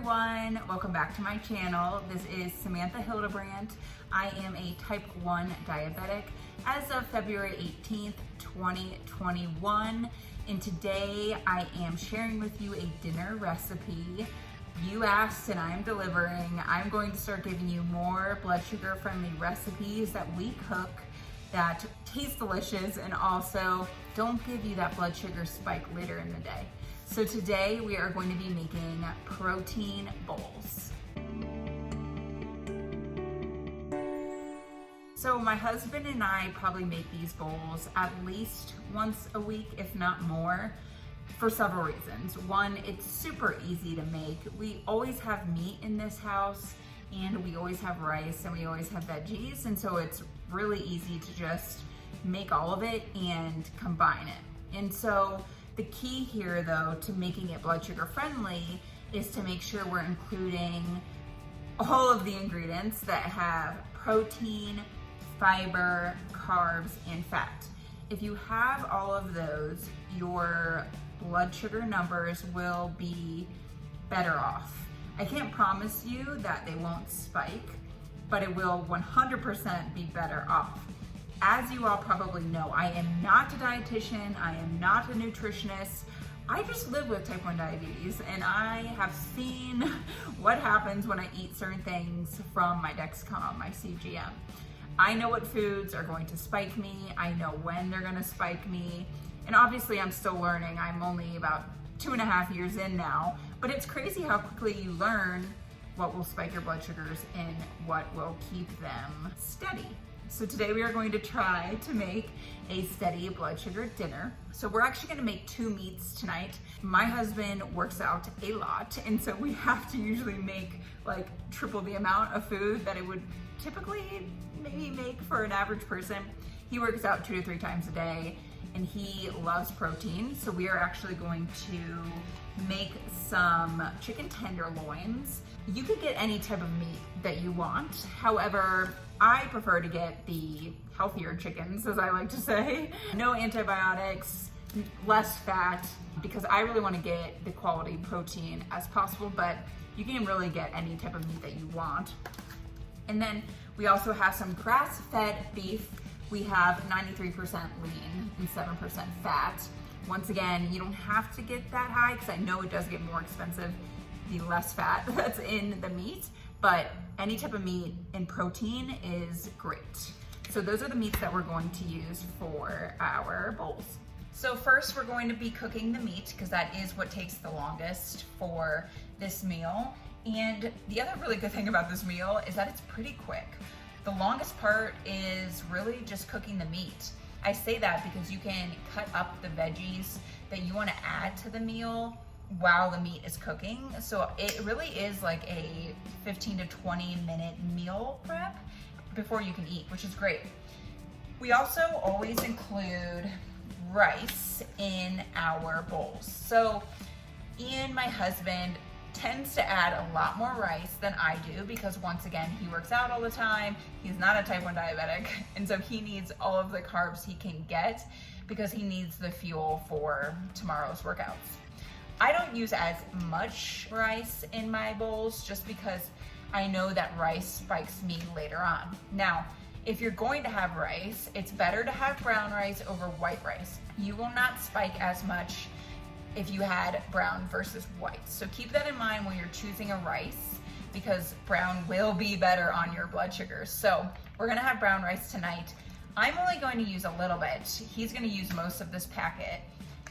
everyone, welcome back to my channel. This is Samantha Hildebrandt. I am a type 1 diabetic as of February 18th, 2021. And today I am sharing with you a dinner recipe. You asked and I'm delivering. I'm going to start giving you more blood sugar friendly recipes that we cook that taste delicious and also don't give you that blood sugar spike later in the day. So today we are going to be making protein bowls. So my husband and I probably make these bowls at least once a week, if not more, for several reasons. One, it's super easy to make. We always have meat in this house and we always have rice and we always have veggies. And so it's really easy to just make all of it and combine it. And so the key here though to making it blood sugar friendly is to make sure we're including all of the ingredients that have protein, fiber, carbs, and fat. If you have all of those, your blood sugar numbers will be better off. I can't promise you that they won't spike, but it will 100% be better off. As you all probably know, I am not a dietitian, I am not a nutritionist. I just live with type 1 diabetes and I have seen what happens when I eat certain things from my Dexcom, my CGM. I know what foods are going to spike me, I know when they're gonna spike me, and obviously I'm still learning. I'm only about 2.5 years in now, but it's crazy how quickly you learn what will spike your blood sugars and what will keep them steady. So today we are going to try to make a steady blood sugar dinner. So we're actually gonna make 2 meats tonight. My husband works out a lot, and so we have to usually make like triple the amount of food that it would typically maybe make for an average person. He works out 2 to 3 times a day and he loves protein. So we are actually going to make some chicken tenderloins. You could get any type of meat that you want. However, I prefer to get the healthier chickens, as I like to say. No antibiotics, less fat, because I really want to get the quality protein as possible, but you can really get any type of meat that you want. And then we also have some grass-fed beef. We have 93% lean and 7% fat. Once again, you don't have to get that high because I know it does get more expensive the less fat that's in the meat, but any type of meat and protein is great. So those are the meats that we're going to use for our bowls. So first we're going to be cooking the meat because that is what takes the longest for this meal. And the other really good thing about this meal is that it's pretty quick. The longest part is really just cooking the meat. I say that because you can cut up the veggies that you want to add to the meal while the meat is cooking. So it really is like a 15 to 20 minute meal prep before you can eat, which is great. We also always include rice in our bowls. So Ian, my husband, tends to add a lot more rice than I do because once again, he works out all the time. He's not a type 1 diabetic. And so he needs all of the carbs he can get because he needs the fuel for tomorrow's workouts. I don't use as much rice in my bowls just because I know that rice spikes me later on. Now, if you're going to have rice, it's better to have brown rice over white rice. You will not spike as much if you had brown versus white. So keep that in mind when you're choosing a rice because brown will be better on your blood sugars. So we're gonna have brown rice tonight. I'm only going to use a little bit. He's gonna use most of this packet.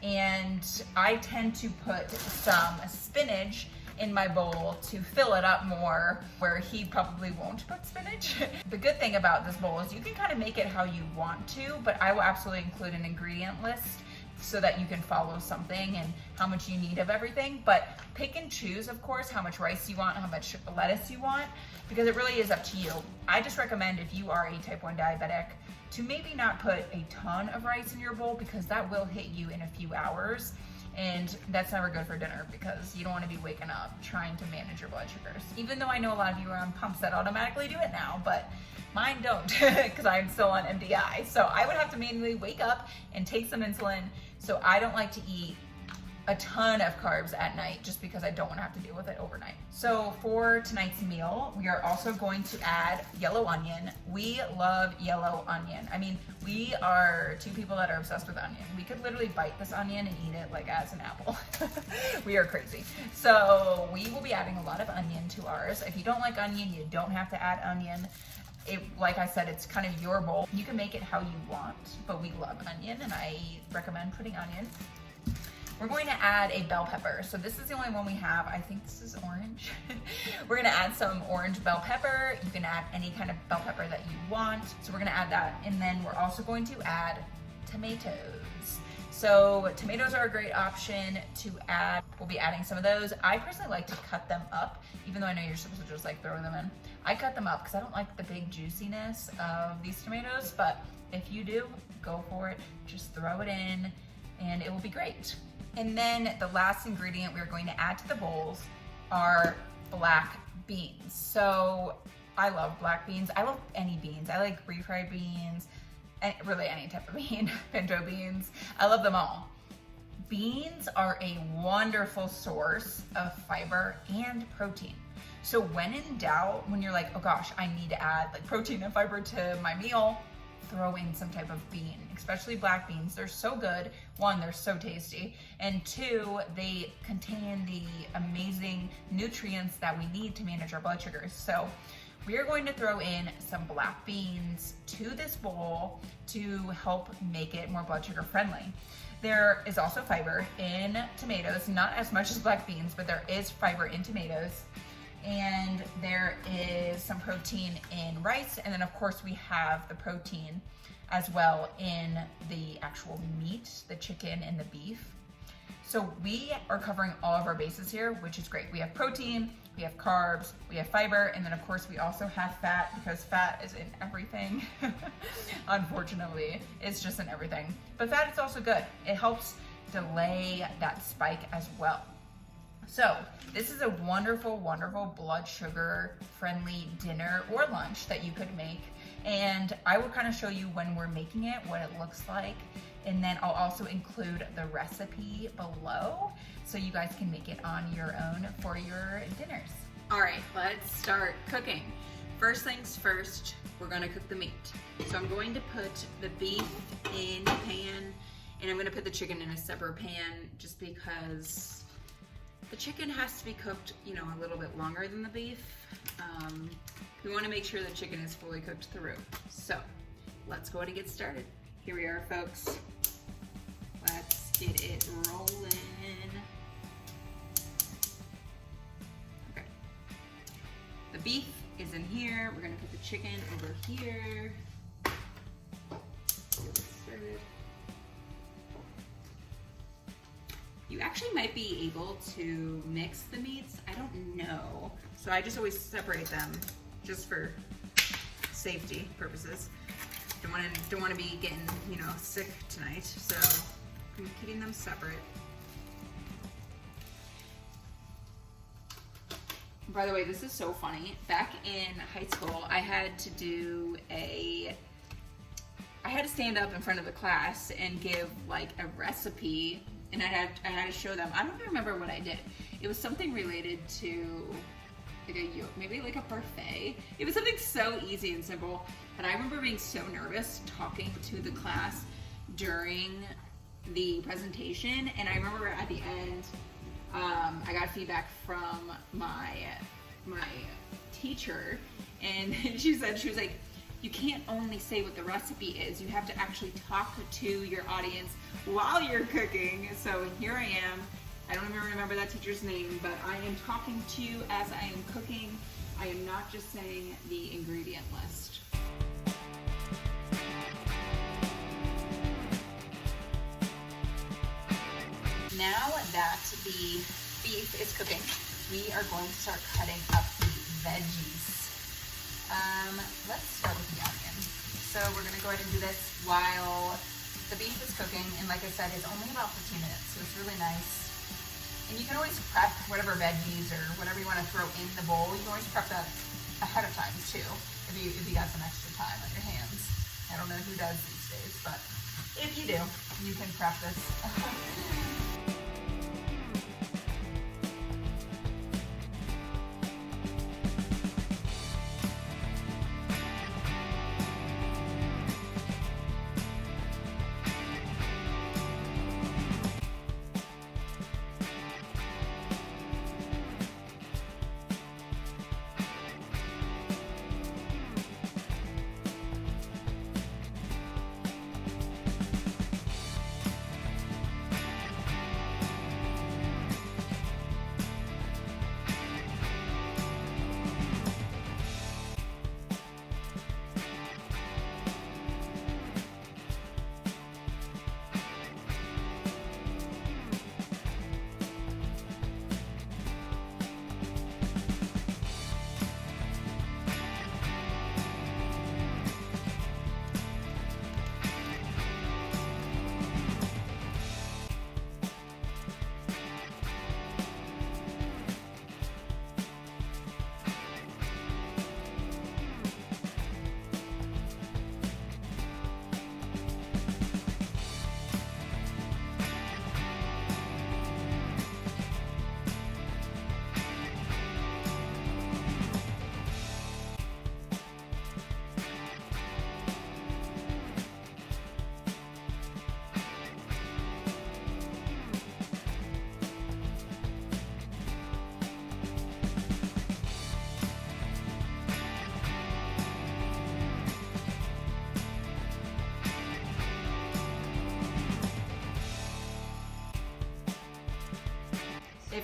And I tend to put some spinach in my bowl to fill it up more where he probably won't put spinach. The good thing about this bowl is you can kind of make it how you want to, but I will absolutely include an ingredient list so that you can follow something and how much you need of everything. But pick and choose, of course, how much rice you want, how much lettuce you want, because it really is up to you. I just recommend if you are a type 1 diabetic to maybe not put a ton of rice in your bowl because that will hit you in a few hours. And that's never good for dinner because you don't want to be waking up trying to manage your blood sugars. Even though I know a lot of you are on pumps that automatically do it now, but mine don't because I'm still on MDI. So I would have to manually wake up and take some insulin. So I don't like to eat a ton of carbs at night just because I don't want to have to deal with it overnight. So for tonight's meal, we are also going to add yellow onion. We love yellow onion. I mean, we are two people that are obsessed with onion. We could literally bite this onion and eat it like as an apple. We are crazy. So we will be adding a lot of onion to ours. If you don't like onion, you don't have to add onion. Like I said, it's kind of your bowl. You can make it how you want, but we love onion and I recommend putting onion. We're going to add a bell pepper. So this is the only one we have. I think this is orange. We're gonna add some orange bell pepper. You can add any kind of bell pepper that you want. So we're gonna add that. And then we're also going to add tomatoes. So tomatoes are a great option to add. We'll be adding some of those. I personally like to cut them up, even though I know you're supposed to just like throw them in. I cut them up because I don't like the big juiciness of these tomatoes, but if you do, go for it. Just throw it in and it will be great. And then the last ingredient we're going to add to the bowls are black beans. So I love black beans. I love any beans. I like refried beans, and really any type of bean, pinto beans. I love them all. Beans are a wonderful source of fiber and protein. So when in doubt, when you're like, oh gosh, I need to add like protein and fiber to my meal, throw in some type of bean, especially black beans. They're so good. One, they're so tasty. And two, they contain the amazing nutrients that we need to manage our blood sugars. So we are going to throw in some black beans to this bowl to help make it more blood sugar friendly. There is also fiber in tomatoes, not as much as black beans, but there is fiber in tomatoes. And there is some protein in rice. And then of course we have the protein as well in the actual meat, the chicken and the beef. So we are covering all of our bases here, which is great. We have protein, we have carbs, we have fiber, and then of course we also have fat because fat is in everything. Unfortunately, it's just in everything. But fat is also good. It helps delay that spike as well. So this is a wonderful, wonderful blood sugar friendly dinner or lunch that you could make. And I will kind of show you when we're making it, what it looks like. And then I'll also include the recipe below so you guys can make it on your own for your dinners. All right, let's start cooking. First things first, we're gonna cook the meat. So I'm going to put the beef in the pan and I'm gonna put the chicken in a separate pan just because the chicken has to be cooked, you know, a little bit longer than the beef. We want to make sure the chicken is fully cooked through. So let's go ahead and get started. Here we are, folks. Let's get it rolling. Okay. The beef is in here. We're gonna put the chicken over here. Get it started. You actually might be able to mix the meats. I don't know. So I just always separate them just for safety purposes. Don't want to be getting, you know, sick tonight. So I'm keeping them separate. By the way, this is so funny. Back in high school, I had to stand up in front of the class and give like a recipe. And I had to show them. I don't even remember what I did. It was something related to like maybe like a parfait. It was something so easy and simple. But I remember being so nervous talking to the class during the presentation. And I remember at the end, I got feedback from my teacher, and she was like, you can't only say what the recipe is, you have to actually talk to your audience while you're cooking. So here I am. I don't even remember that teacher's name, but I am talking to you as I am cooking. I am not just saying the ingredient list. Now that the beef is cooking, we are going to start cutting up the veggies. Let's start with the onion. So we're gonna go ahead and do this while the beef is cooking, and like I said, it's only about 15 minutes, so it's really nice. And you can always prep whatever veggies or whatever you want to throw in the bowl. You can always prep that ahead of time too, if you got some extra time on your hands. I don't know who does these days, but if you do, you can prep this.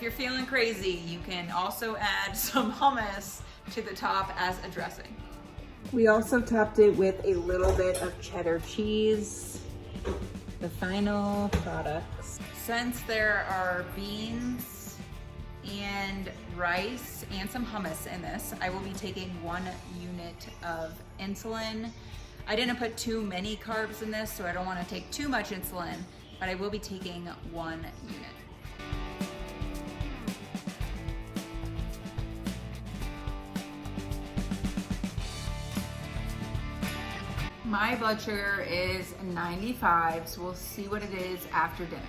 you're feeling crazy, you can also add some hummus to the top as a dressing. We also topped it with a little bit of cheddar cheese. The final products. Since there are beans and rice and some hummus in this, I will be taking 1 unit of insulin. I didn't put too many carbs in this, so I don't want to take too much insulin, but I will be taking 1 unit. My blood sugar is 95, so we'll see what it is after dinner.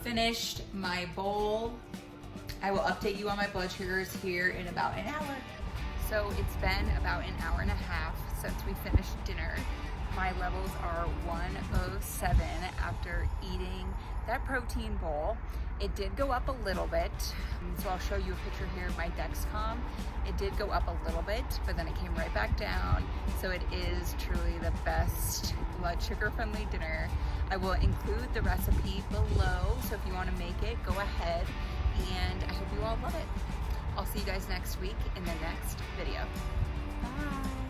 Finished my bowl. I will update you on my blood sugars here in about an hour. So it's been about an hour and a half since we finished dinner. My levels are 107 after eating that protein bowl. It did go up a little bit, so I'll show you a picture here of my Dexcom. It did go up a little bit, but then it came right back down. So it is truly the best blood sugar friendly dinner. I will include the recipe below, so if you want to make it, go ahead, and I hope you all love it. I'll see you guys next week in the next video. Bye.